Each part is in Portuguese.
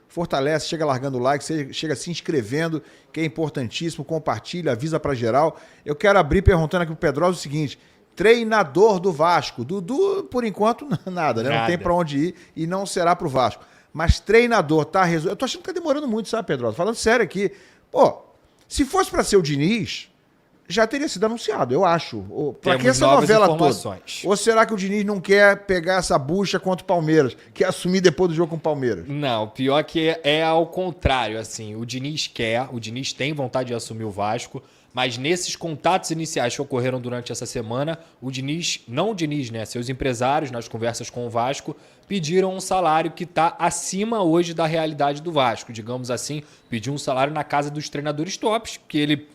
fortalece, chega largando o like, chega se inscrevendo, que é importantíssimo, compartilha, avisa pra geral. Eu quero abrir perguntando aqui pro Pedrosa o seguinte: treinador do Vasco. Dudu, por enquanto, nada, né? Não tem pra onde ir e não será pro Vasco. Mas treinador, tá resolvido. Eu tô achando que tá demorando muito, sabe, Pedrosa? Falando sério aqui. Pô, se fosse pra ser o Diniz, já teria sido anunciado, eu acho. Pra que essa novela toda? Ou será que o Diniz não quer pegar essa bucha contra o Palmeiras, quer assumir depois do jogo com o Palmeiras? Não, pior que é ao contrário, assim. O Diniz tem vontade de assumir o Vasco, mas nesses contatos iniciais que ocorreram durante essa semana, seus empresários, nas conversas com o Vasco, pediram um salário que está acima hoje da realidade do Vasco. Digamos assim, pediu um salário na casa dos treinadores tops, que ele,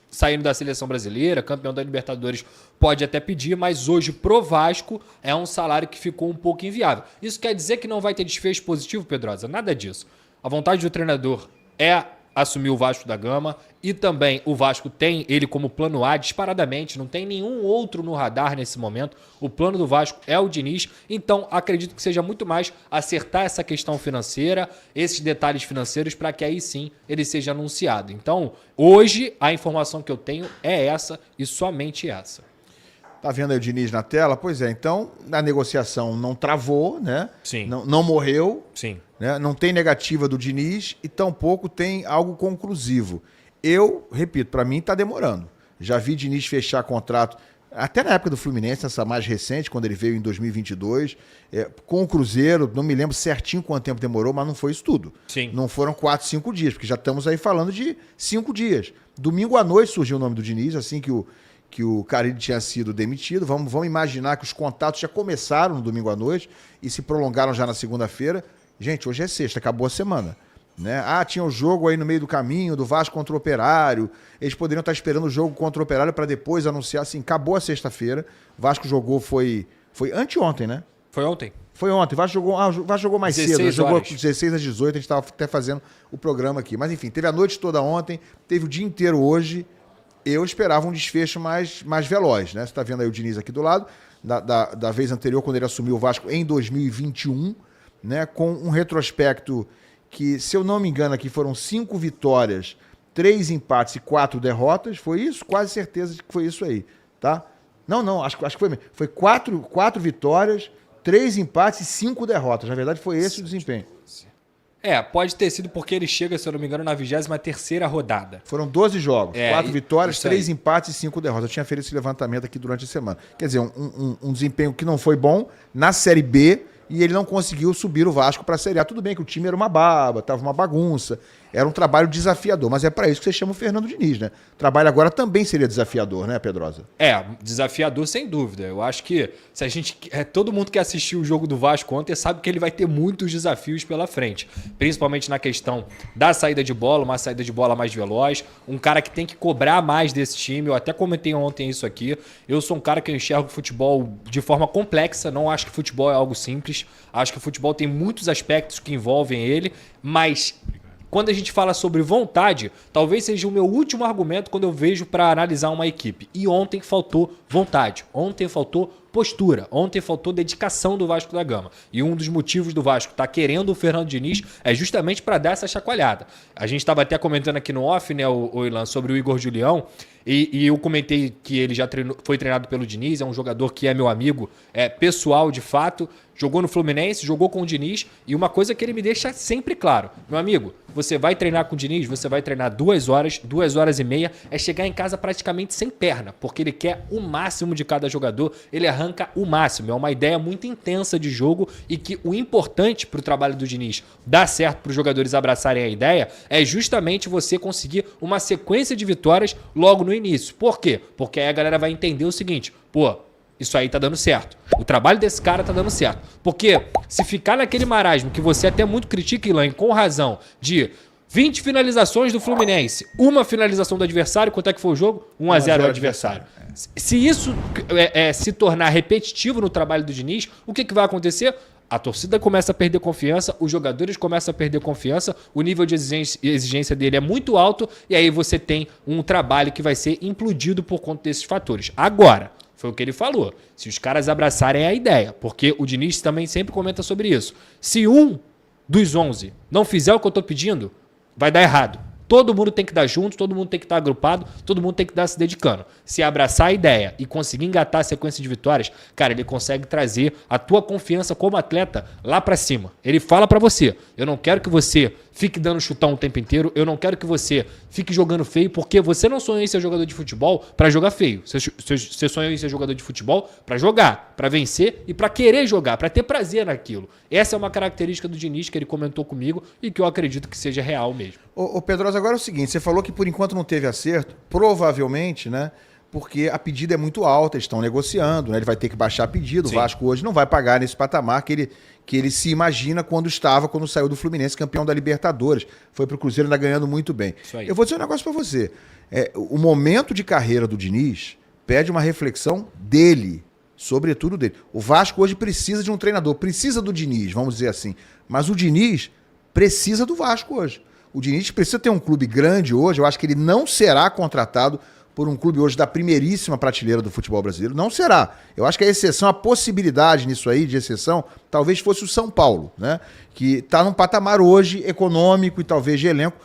saindo da seleção brasileira, campeão da Libertadores, pode até pedir, mas hoje pro Vasco é um salário que ficou um pouco inviável. Isso quer dizer que não vai ter desfecho positivo, Pedrosa? Nada disso. A vontade do treinador é assumir o Vasco da Gama e também o Vasco tem ele como plano A disparadamente, não tem nenhum outro no radar nesse momento. O plano do Vasco é o Diniz, então acredito que seja muito mais acertar essa questão financeira, esses detalhes financeiros, para que aí sim ele seja anunciado. Então, hoje a informação que eu tenho é essa e somente essa. Tá vendo aí o Diniz na tela? Pois é, então a negociação não travou, né? Sim. Não morreu. Sim. Né? Não tem negativa do Diniz e tampouco tem algo conclusivo. Eu, repito, para mim tá demorando. Já vi Diniz fechar contrato, até na época do Fluminense, essa mais recente, quando ele veio em 2022, com o Cruzeiro, não me lembro certinho quanto tempo demorou, mas não foi isso tudo. Sim. Não foram 4, 5 dias, porque já estamos aí falando de 5 dias. Domingo à noite surgiu o nome do Diniz, assim que o Carille tinha sido demitido. Vamos imaginar que os contatos já começaram no domingo à noite e se prolongaram já na segunda-feira. Gente, hoje é sexta, acabou a semana. Né? Tinha o jogo aí no meio do caminho do Vasco contra o Operário. Eles poderiam estar esperando o jogo contra o Operário para depois anunciar. Assim, acabou a sexta-feira. O Vasco jogou, foi anteontem, né? Foi ontem. Foi ontem. O Vasco jogou mais cedo. Né? Jogou 16 às 18, a gente estava até fazendo o programa aqui. Mas enfim, teve a noite toda ontem, teve o dia inteiro hoje. Eu esperava um desfecho mais veloz, né? Você está vendo aí o Diniz aqui do lado, da vez anterior, quando ele assumiu o Vasco em 2021, né? Com um retrospecto que, se eu não me engano, aqui foram 5 vitórias, 3 empates e 4 derrotas. Foi isso? Quase certeza que foi isso aí, tá? Não, acho que foi mesmo. Foi 4 vitórias, 3 empates e 5 derrotas. Na verdade, foi esse o desempenho. Pode ter sido porque ele chega, se eu não me engano, na 23ª rodada. Foram 12 jogos, 4 vitórias, 3 empates e 5 derrotas. Eu tinha feito esse levantamento aqui durante a semana. Quer dizer, um desempenho que não foi bom na Série B e ele não conseguiu subir o Vasco para a Série A. Tudo bem que o time era uma baba, estava uma bagunça, era um trabalho desafiador, mas é para isso que você chama o Fernando Diniz, né? O trabalho agora também seria desafiador, né, Pedrosa? Desafiador sem dúvida. Eu acho que se a gente, todo mundo que assistiu o jogo do Vasco ontem sabe que ele vai ter muitos desafios pela frente, principalmente na questão da saída de bola, uma saída de bola mais veloz, um cara que tem que cobrar mais desse time. Eu até comentei ontem isso aqui. Eu sou um cara que enxergo futebol de forma complexa, não acho que futebol é algo simples. Acho que o futebol tem muitos aspectos que envolvem ele, mas quando a gente fala sobre vontade, talvez seja o meu último argumento quando eu vejo para analisar uma equipe. E ontem faltou vontade, ontem faltou postura, ontem faltou dedicação do Vasco da Gama. E um dos motivos do Vasco estar querendo o Fernando Diniz é justamente para dar essa chacoalhada. A gente estava até comentando aqui no off, né, o Ilan, sobre o Igor Julião, e eu comentei que ele já foi treinado pelo Diniz, é um jogador que é meu amigo, pessoal de fato, jogou no Fluminense, jogou com o Diniz, e uma coisa que ele me deixa sempre claro: meu amigo, você vai treinar com o Diniz, você vai treinar 2 horas, 2 horas e meia, é chegar em casa praticamente sem perna, porque ele quer o máximo de cada jogador, ele arranca o máximo. É uma ideia muito intensa de jogo e que o importante para o trabalho do Diniz dar certo para os jogadores abraçarem a ideia é justamente você conseguir uma sequência de vitórias logo no início. Por quê? Porque aí a galera vai entender o seguinte: isso aí tá dando certo. O trabalho desse cara tá dando certo. Porque se ficar naquele marasmo que você até muito critica, Ilan, com razão, de 20 finalizações do Fluminense, uma finalização do adversário, quanto é que foi o jogo? 1-0 ao adversário. Se isso se tornar repetitivo no trabalho do Diniz, o que vai acontecer? A torcida começa a perder confiança, os jogadores começam a perder confiança, o nível de exigência dele é muito alto e aí você tem um trabalho que vai ser implodido por conta desses fatores. Agora, foi o que ele falou, se os caras abraçarem a ideia, porque o Diniz também sempre comenta sobre isso. Se um dos 11 não fizer o que eu tô pedindo, vai dar errado. Todo mundo tem que dar junto, todo mundo tem que estar agrupado, todo mundo tem que estar se dedicando. Se abraçar a ideia e conseguir engatar a sequência de vitórias, cara, ele consegue trazer a tua confiança como atleta lá pra cima. Ele fala pra você, eu não quero que você fique dando chutão o tempo inteiro, eu não quero que você fique jogando feio, porque você não sonhou em ser jogador de futebol pra jogar feio. Você sonhou em ser jogador de futebol pra jogar, pra vencer e pra querer jogar, pra ter prazer naquilo. Essa é uma característica do Diniz que ele comentou comigo e que eu acredito que seja real mesmo. Ô Pedrosa, agora é o seguinte, você falou que por enquanto não teve acerto, provavelmente, né? Porque a pedida é muito alta, eles estão negociando, né? Ele vai ter que baixar a pedida, o Vasco hoje não vai pagar nesse patamar que ele se imagina quando saiu do Fluminense, campeão da Libertadores. Foi pro Cruzeiro ainda ganhando muito bem. Eu vou dizer um negócio para você. O momento de carreira do Diniz pede uma reflexão dele, sobretudo dele. O Vasco hoje precisa de um treinador, precisa do Diniz, vamos dizer assim. Mas o Diniz precisa do Vasco hoje. O Diniz precisa ter um clube grande hoje. Eu acho que ele não será contratado por um clube hoje da primeiríssima prateleira do futebol brasileiro. Não será. Eu acho que a exceção, a possibilidade nisso aí, de exceção, talvez fosse o São Paulo, né? Que está num patamar hoje econômico e talvez de elenco,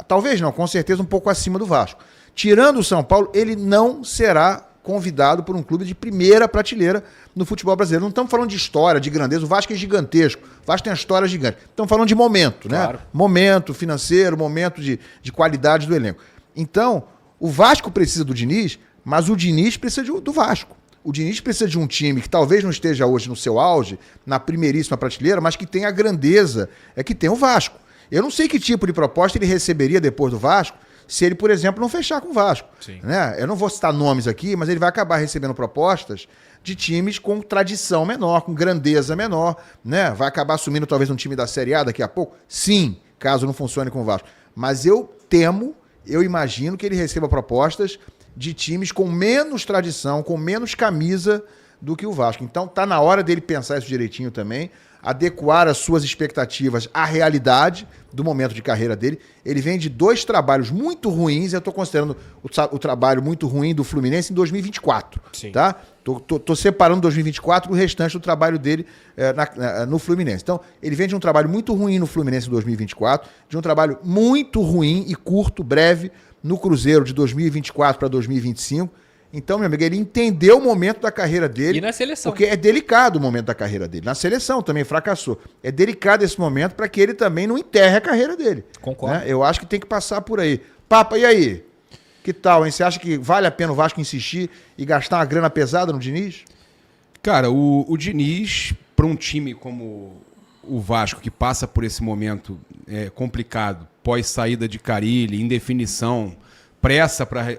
talvez não, com certeza um pouco acima do Vasco. Tirando o São Paulo, ele não será convidado por um clube de primeira prateleira no futebol brasileiro. Não estamos falando de história, de grandeza. O Vasco é gigantesco. O Vasco tem uma história gigante. Estamos falando de momento, né? Momento financeiro, momento de qualidade do elenco. Então, o Vasco precisa do Diniz, mas o Diniz precisa do Vasco. O Diniz precisa de um time que talvez não esteja hoje no seu auge, na primeiríssima prateleira, mas que tem a grandeza que tem o Vasco. Eu não sei que tipo de proposta ele receberia depois do Vasco, se ele, por exemplo, não fechar com o Vasco. Né? Eu não vou citar nomes aqui, mas ele vai acabar recebendo propostas de times com tradição menor, com grandeza menor, né? Vai acabar assumindo talvez um time da Série A daqui a pouco? Sim, caso não funcione com o Vasco. Mas eu imagino que ele receba propostas de times com menos tradição, com menos camisa do que o Vasco. Então tá na hora dele pensar isso direitinho também, adequar as suas expectativas à realidade do momento de carreira dele. Ele vem de 2 trabalhos muito ruins, eu estou considerando o trabalho muito ruim do Fluminense em 2024. Sim. Tá? Tô separando 2024 do restante do trabalho dele no Fluminense. Então, ele vem de um trabalho muito ruim no Fluminense em 2024, de um trabalho muito ruim e curto, breve, no Cruzeiro de 2024 para 2025. Então, meu amigo, ele entendeu o momento da carreira dele. E na seleção. Porque é delicado o momento da carreira dele. Na seleção também fracassou. É delicado esse momento para que ele também não enterre a carreira dele. Concordo. Né? Eu acho que tem que passar por aí. Papa, e aí? Que tal, hein? Você acha que vale a pena o Vasco insistir e gastar uma grana pesada no Diniz? Cara, o Diniz, para um time como o Vasco, que passa por esse momento complicado, pós-saída de Carille, indefinição, pressa para...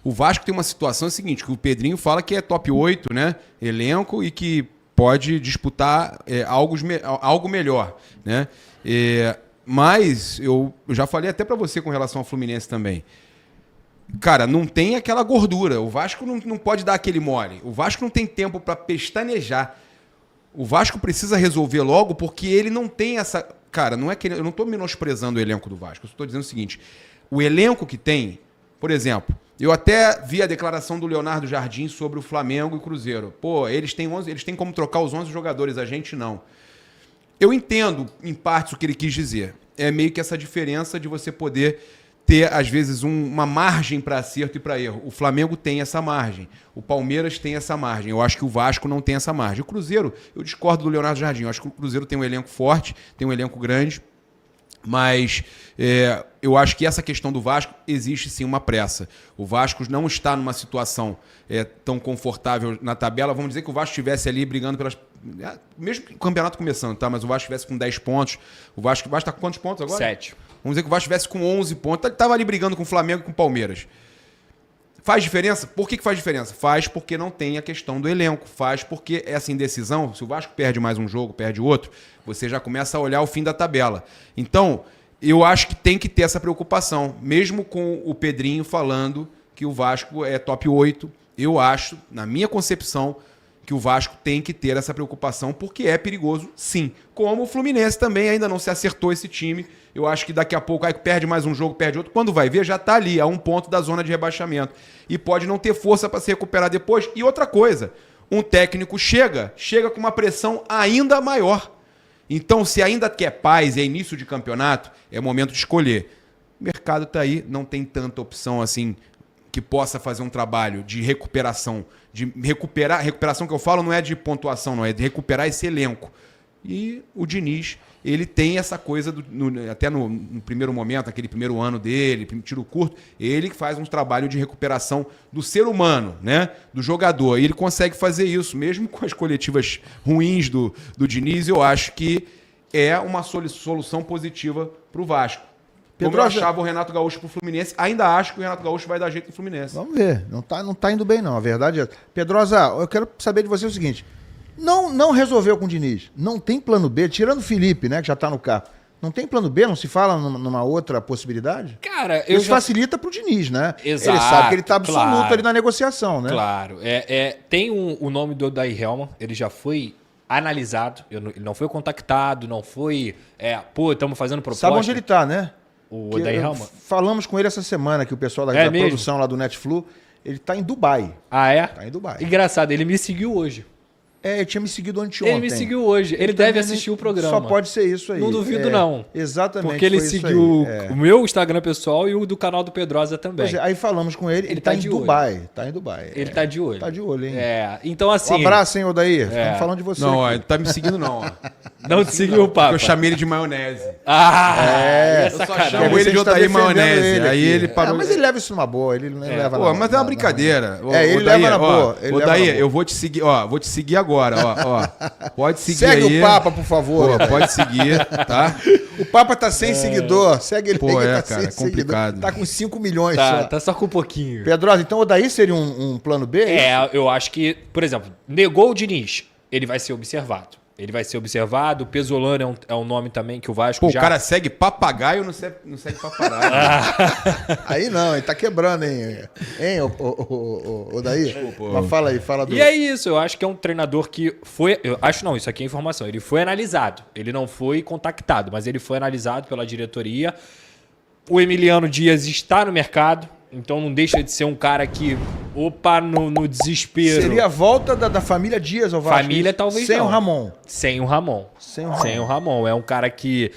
O Vasco tem uma situação seguinte, que o Pedrinho fala que é top 8, né? Elenco, e que pode disputar algo melhor, né? Mas eu já falei até para você com relação ao Fluminense também. Cara, não tem aquela gordura. O Vasco não pode dar aquele mole. O Vasco não tem tempo para pestanejar. O Vasco precisa resolver logo porque ele não tem essa... Cara, não é que eu não estou menosprezando o elenco do Vasco. Eu estou dizendo o seguinte. O elenco que tem, por exemplo... Eu até vi a declaração do Leonardo Jardim sobre o Flamengo e o Cruzeiro. Pô, eles têm como trocar os 11 jogadores, a gente não. Eu entendo, em partes, o que ele quis dizer. É meio que essa diferença de você poder ter, às vezes, uma margem para acerto e para erro. O Flamengo tem essa margem. O Palmeiras tem essa margem. Eu acho que o Vasco não tem essa margem. O Cruzeiro, eu discordo do Leonardo Jardim. Eu acho que o Cruzeiro tem um elenco forte, tem um elenco grande. Mas eu acho que essa questão do Vasco existe sim uma pressa. O Vasco não está numa situação tão confortável na tabela. Vamos dizer que o Vasco estivesse ali brigando pelas... Mesmo que o campeonato começando, tá? Mas o Vasco estivesse com 10 pontos. O Vasco está com quantos pontos agora? 7. Vamos dizer que o Vasco estivesse com 11 pontos. Ele estava ali brigando com o Flamengo e com o Palmeiras. Faz diferença? Por que faz diferença? Faz porque não tem a questão do elenco. Faz porque essa indecisão, se o Vasco perde mais um jogo, perde outro, você já começa a olhar o fim da tabela. Então, eu acho que tem que ter essa preocupação. Mesmo com o Pedrinho falando que o Vasco é top 8, eu acho, na minha concepção, que o Vasco tem que ter essa preocupação porque é perigoso, sim. Como o Fluminense também ainda não se acertou esse time. Eu acho que daqui a pouco aí perde mais um jogo, perde outro. Quando vai ver, já está ali, a 1 ponto da zona de rebaixamento. E pode não ter força para se recuperar depois. E outra coisa, um técnico chega com uma pressão ainda maior. Então, se ainda quer paz e é início de campeonato, é momento de escolher. O mercado está aí, não tem tanta opção assim que possa fazer um trabalho de recuperação. Recuperação que eu falo não é de pontuação, não, é de recuperar esse elenco. E o Diniz, ele tem essa coisa, até no primeiro momento, aquele primeiro ano dele, tiro curto, ele faz um trabalho de recuperação do ser humano, né? Do jogador. E ele consegue fazer isso, mesmo com as coletivas ruins do Diniz, eu acho que é uma solução positiva para o Vasco. Como eu achava o Renato Gaúcho pro Fluminense, ainda acho que o Renato Gaúcho vai dar jeito no Fluminense. Vamos ver. Não tá indo bem, não. A verdade é... Pedrosa, eu quero saber de você o seguinte. Não resolveu com o Diniz. Não tem plano B, tirando o Felipe, né, que já tá no carro. Não tem plano B? Não se fala numa outra possibilidade? Cara, isso facilita pro Diniz, né? Exato, ele sabe que ele tá absoluto ali na negociação, né? Claro. Tem o nome do Odair Hellmann, ele já foi analisado, ele não foi contactado, não foi... estamos fazendo proposta. Sabe onde ele tá, né? O Odair Hellmann? Falamos com ele essa semana, que o pessoal da produção lá do Netflu, ele tá em Dubai. Ah, é? Tá em Dubai. Engraçado, ele me seguiu hoje. Ele tinha me seguido anteontem. Ele me seguiu hoje. Ele deve assistir o programa. Só pode ser isso aí. Não duvido, não. Exatamente. Porque ele seguiu o meu Instagram pessoal e o do canal do Pedrosa também. Pois é, aí falamos com ele. Ele tá em Dubai. Tá em Dubai. Ele tá de olho. Tá de olho, hein? Então, assim... Um abraço, hein, Odair? Estamos falando de você. Não, ele tá me seguindo, não. Não te seguiu o papo. Eu chamei ele de maionese. É eu só chamo ele de Odair maionese. Aí ele parou. Mas ele leva isso numa boa. Ele não leva nada. Mas é uma brincadeira. Ele leva na boa. Odair, eu vou te seguir. Vou te seguir agora. Pode seguir aí. Segue o Papa, por favor. Pode seguir, tá? O Papa tá sem seguidor. Segue ele aí, tá sem complicado. Seguidor. Tá com 5 milhões Tá só com um pouquinho. Pedrosa, então o Odair seria um plano B? Eu acho que, por exemplo, negou o Diniz, ele vai ser observado. O Pesolano é um nome também que o Vasco já... O cara segue papagaio, não segue paparazzo. Aí não, ele tá quebrando, hein? Odair? Desculpa. Mas fala aí, fala do... E é isso, eu acho que é um treinador que foi... Isso aqui é informação. Ele foi analisado, ele não foi contactado, mas ele foi analisado pela diretoria. O Emiliano Dias está no mercado, então não deixa de ser um cara que, no desespero... Seria a volta da família Dias ao Vasco? Família talvez sem não. O Ramon. Sem o Ramon. É um cara que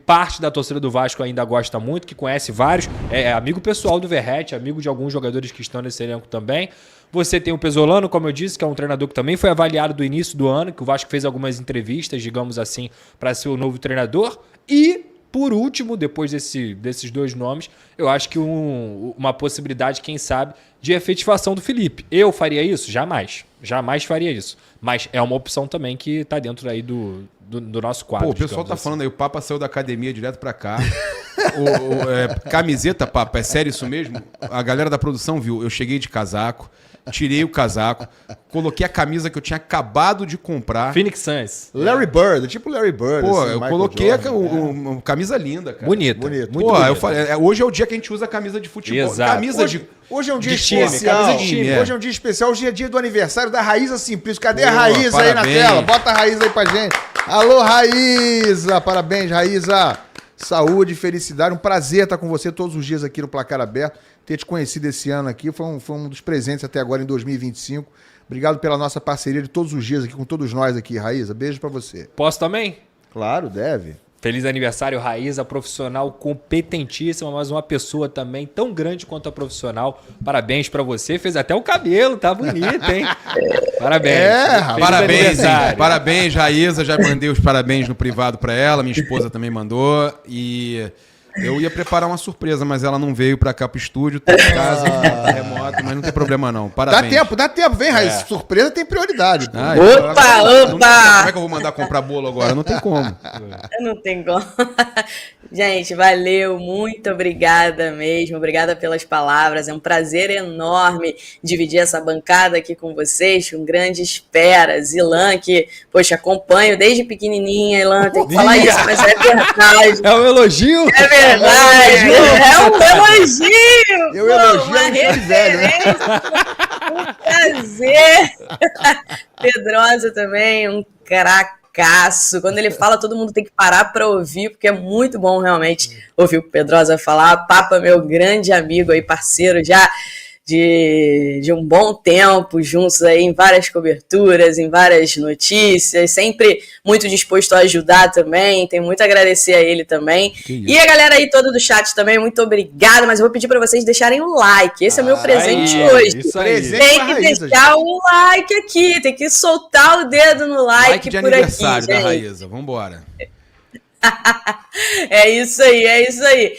parte da torcida do Vasco ainda gosta muito, que conhece vários. É amigo pessoal do Verratti, amigo de alguns jogadores que estão nesse elenco também. Você tem o Pesolano, como eu disse, que é um treinador que também foi avaliado do início do ano, que o Vasco fez algumas entrevistas, digamos assim, para ser o novo treinador. E... por último, depois desses dois nomes, eu acho que uma possibilidade, quem sabe, de efetivação do Felipe. Eu faria isso? Jamais. Jamais faria isso. Mas é uma opção também que está dentro aí do nosso quadro. O pessoal tá falando aí, o Papa saiu da academia direto para cá. Camiseta, Papa, é sério isso mesmo? A galera da produção viu, eu cheguei de casaco, tirei o casaco, coloquei a camisa que eu tinha acabado de comprar. Phoenix Suns. Larry Bird, tipo Larry Bird. Pô, assim, eu coloquei uma camisa linda, cara. Bonito. Eu falei, hoje é o dia que a gente usa camisa de futebol. Exato. Hoje é um dia especial. Camisa de time. Hoje é um dia especial. Hoje é dia do aniversário da Raíza Simplício. Cadê a Raíza aí na tela? Bota a Raíza aí pra gente. Alô, Raíza! Parabéns, Raíza! Saúde, felicidade. Um prazer estar com você todos os dias aqui no Placar Aberto. Ter te conhecido esse ano aqui foi um dos presentes até agora em 2025. Obrigado pela nossa parceria de todos os dias aqui com todos nós aqui, Raíza. Beijo pra você. Posso também? Claro, deve. Feliz aniversário, Raíza, profissional competentíssima, mas uma pessoa também tão grande quanto a profissional. Parabéns pra você. Fez até o cabelo, tá bonito, hein? Parabéns. Parabéns, Raíza. Já mandei os parabéns no privado pra ela. Minha esposa também mandou. E eu ia preparar uma surpresa, mas ela não veio pra cá pro estúdio. Tá em casa, remoto, mas não tem problema não. Parabéns. Dá tempo. Vem, Raíza. Surpresa tem prioridade. Opa! Como é que eu vou mandar comprar bolo agora? Não tem como. Não tem como. Gente, valeu, muito obrigada mesmo, obrigada pelas palavras, é um prazer enorme dividir essa bancada aqui com vocês, com grandes feras, Ilan, que, poxa, acompanho desde pequenininha, Ilan, tem que falar isso, mas é verdade. É um elogio? É verdade, é um elogio! Eu elogio uma referência, um prazer. Pedrosa também, um craque. Quando ele fala, todo mundo tem que parar para ouvir, porque é muito bom realmente ouvir o Pedrosa falar. Papa, meu grande amigo aí, parceiro, já de um bom tempo juntos aí em várias coberturas, em várias notícias, sempre muito disposto a ajudar também, tenho muito a agradecer a ele também. E a galera aí toda do chat também, muito obrigada, mas eu vou pedir para vocês deixarem o like, esse é o meu presente hoje. Isso aí. Tem que deixar o like aqui, tem que soltar o dedo no like de por aniversário aqui, da gente. Raíza, vambora. É isso aí, é isso aí.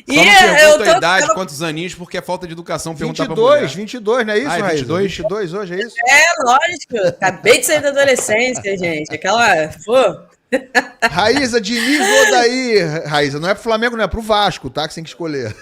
Só não pergunta a idade, quantos aninhos, porque é falta de educação perguntar pra mulher. 22, não é isso, Raíza? 22? 22 hoje, é isso? É, lógico. Acabei de sair da adolescência, gente. Aquela... Pô. Raíza, Diniz ou Odair? Raíza, não é pro Flamengo, não é pro Vasco, tá? Que você tem que escolher.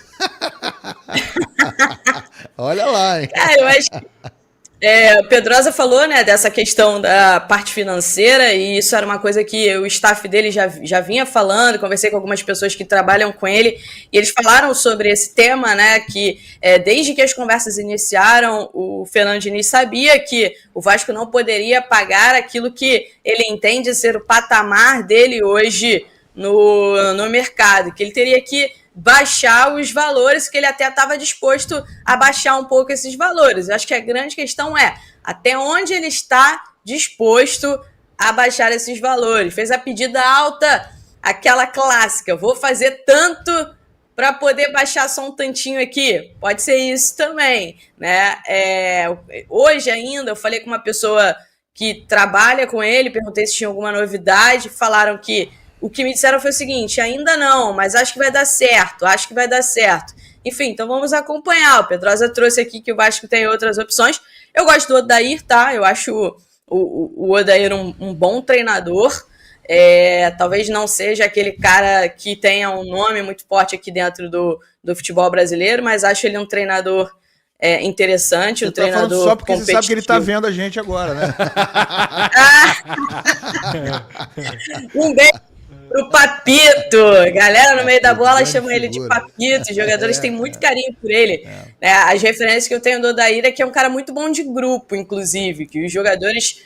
Olha lá, hein? Cara, eu acho que... o Pedrosa falou, né, dessa questão da parte financeira, e isso era uma coisa que o staff dele já vinha falando, conversei com algumas pessoas que trabalham com ele, e eles falaram sobre esse tema, né, que desde que as conversas iniciaram, o Fernando Diniz sabia que o Vasco não poderia pagar aquilo que ele entende ser o patamar dele hoje no mercado, que ele teria que baixar os valores, que ele até estava disposto a baixar um pouco esses valores. Eu acho que a grande questão é até onde ele está disposto a baixar esses valores. Fez a pedida alta, aquela clássica, vou fazer tanto para poder baixar só um tantinho aqui. Pode ser isso também, né? Hoje ainda, eu falei com uma pessoa que trabalha com ele, perguntei se tinha alguma novidade, falaram que o que me disseram foi o seguinte, ainda não, mas acho que vai dar certo, Enfim, então vamos acompanhar. O Pedrosa trouxe aqui que o Vasco tem outras opções. Eu gosto do Odair, tá? Eu acho o Odair um bom treinador. Talvez não seja aquele cara que tenha um nome muito forte aqui dentro do futebol brasileiro, mas acho ele um treinador interessante, um treinador só porque competitivo. Você sabe que ele tá vendo a gente agora, né? Um beijo pro Papito. Galera no meio da bola chama ele de Papito. Os jogadores têm muito carinho por ele. As referências que eu tenho do Odair é que é um cara muito bom de grupo, inclusive, que os jogadores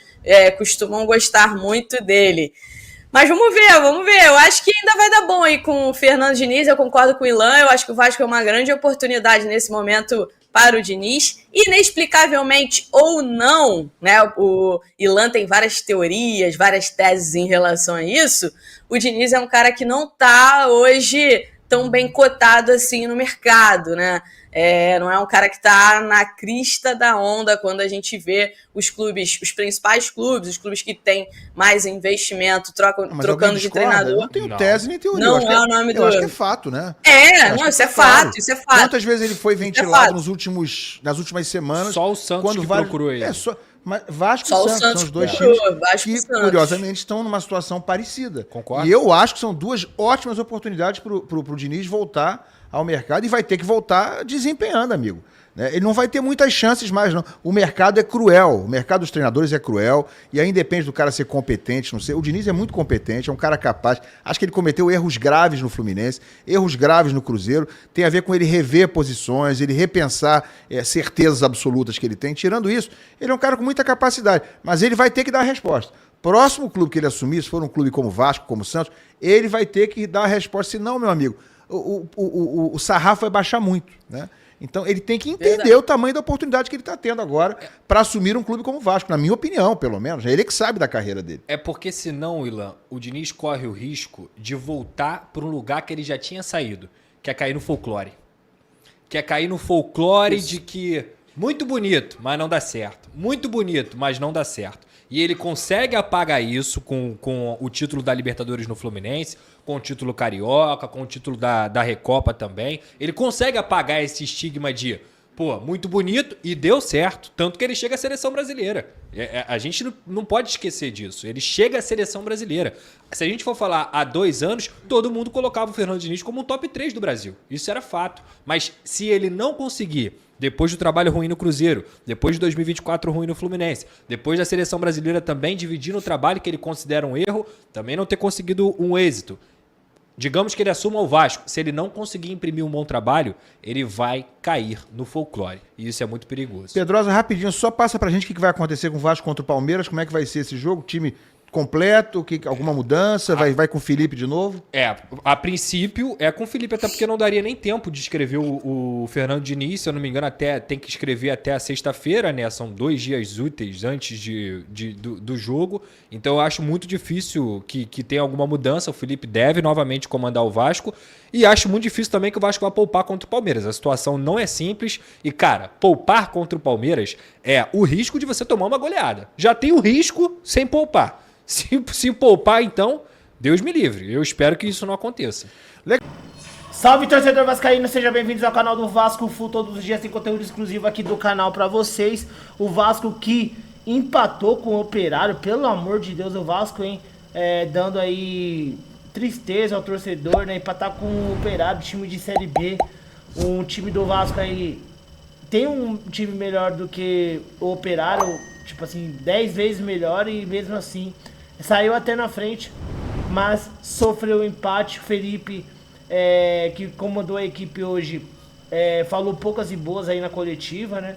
costumam gostar muito dele. Mas vamos ver. Eu acho que ainda vai dar bom aí com o Fernando Diniz. Eu concordo com o Ilan. Eu acho que o Vasco é uma grande oportunidade nesse momento para o Diniz, inexplicavelmente ou não, né? O Ilan tem várias teorias, várias teses em relação a isso. O Diniz é um cara que não está hoje tão bem cotado assim no mercado, né? Não é um cara que está na crista da onda quando a gente vê os clubes, os principais clubes, os clubes que têm mais investimento, trocando de treinador. Não tenho tese nem teoria. Não é o nome do... Eu acho que é fato, né? Isso é fato. Quantas vezes ele foi ventilado nas últimas semanas? Só o Santos que procurou ele. Mas Vasco Só e Santos são os dois times que, curiosamente, estão numa situação parecida. Concordo. E eu acho que são duas ótimas oportunidades pro Diniz voltar ao mercado e vai ter que voltar desempenhando, amigo. Ele não vai ter muitas chances mais, não. O mercado é cruel, o mercado dos treinadores é cruel, e aí depende do cara ser competente, não sei. O Diniz é muito competente, é um cara capaz. Acho que ele cometeu erros graves no Fluminense, erros graves no Cruzeiro. Tem a ver com ele rever posições, ele repensar certezas absolutas que ele tem. Tirando isso, ele é um cara com muita capacidade, mas ele vai ter que dar a resposta. Próximo clube que ele assumir, se for um clube como Vasco, como Santos, ele vai ter que dar a resposta. Senão, meu amigo, o sarrafo vai baixar muito, né? Então ele tem que entender o tamanho da oportunidade que ele está tendo agora para assumir um clube como o Vasco, na minha opinião, pelo menos. É ele que sabe da carreira dele. É porque senão, Ilan, o Diniz corre o risco de voltar para um lugar que ele já tinha saído, que é cair no folclore. Que é cair no folclore de que muito bonito, mas não dá certo. Muito bonito, mas não dá certo. E ele consegue apagar isso com o título da Libertadores no Fluminense, com o título Carioca, com o título da Recopa também. Ele consegue apagar esse estigma de, muito bonito e deu certo. Tanto que ele chega à seleção brasileira. A gente não pode esquecer disso. Ele chega à seleção brasileira. Se a gente for falar há 2 anos, todo mundo colocava o Fernando Diniz como um top 3 do Brasil. Isso era fato. Mas se ele não conseguir, depois do trabalho ruim no Cruzeiro, depois de 2024 ruim no Fluminense, depois da seleção brasileira também dividindo o trabalho que ele considera um erro, também não ter conseguido um êxito. Digamos que ele assuma o Vasco. Se ele não conseguir imprimir um bom trabalho, ele vai cair no folclore. E isso é muito perigoso. Pedrosa, rapidinho, só passa pra gente o que vai acontecer com o Vasco contra o Palmeiras, como é que vai ser esse jogo, time completo? Alguma mudança? Vai com o Felipe de novo? A princípio é com o Felipe, até porque não daria nem tempo de escrever o Fernando Diniz, se eu não me engano, tem que escrever até a sexta-feira, né? São 2 dias úteis antes do jogo. Então eu acho muito difícil que tenha alguma mudança. O Felipe deve novamente comandar o Vasco. E acho muito difícil também que o Vasco vá poupar contra o Palmeiras. A situação não é simples. E, cara, poupar contra o Palmeiras é o risco de você tomar uma goleada. Já tem o risco sem poupar. Se poupar, então, Deus me livre. Eu espero que isso não aconteça. Salve, torcedor vascaíno, sejam bem-vindos ao canal do Vasco Full. Todos os dias tem conteúdo exclusivo aqui do canal pra vocês. O Vasco que empatou com o Operário, pelo amor de Deus, o Vasco, hein, dando aí tristeza ao torcedor, né, empatar com o Operário, time de Série B. Um time do Vasco aí tem um time melhor do que o Operário, tipo assim, 10 vezes melhor, e mesmo assim saiu até na frente, mas sofreu o empate. O Felipe, que comandou a equipe hoje, falou poucas e boas aí na coletiva, né?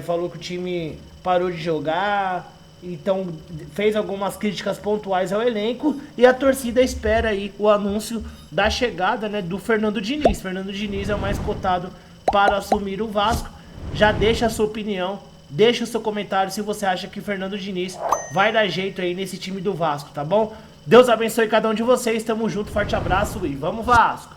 Falou que o time parou de jogar, então fez algumas críticas pontuais ao elenco, e a torcida espera aí o anúncio da chegada, né, do Fernando Diniz. Fernando Diniz é o mais cotado para assumir o Vasco. Já deixa a sua opinião. Deixa o seu comentário se você acha que Fernando Diniz vai dar jeito aí nesse time do Vasco, tá bom? Deus abençoe cada um de vocês, tamo junto, forte abraço e vamos Vasco!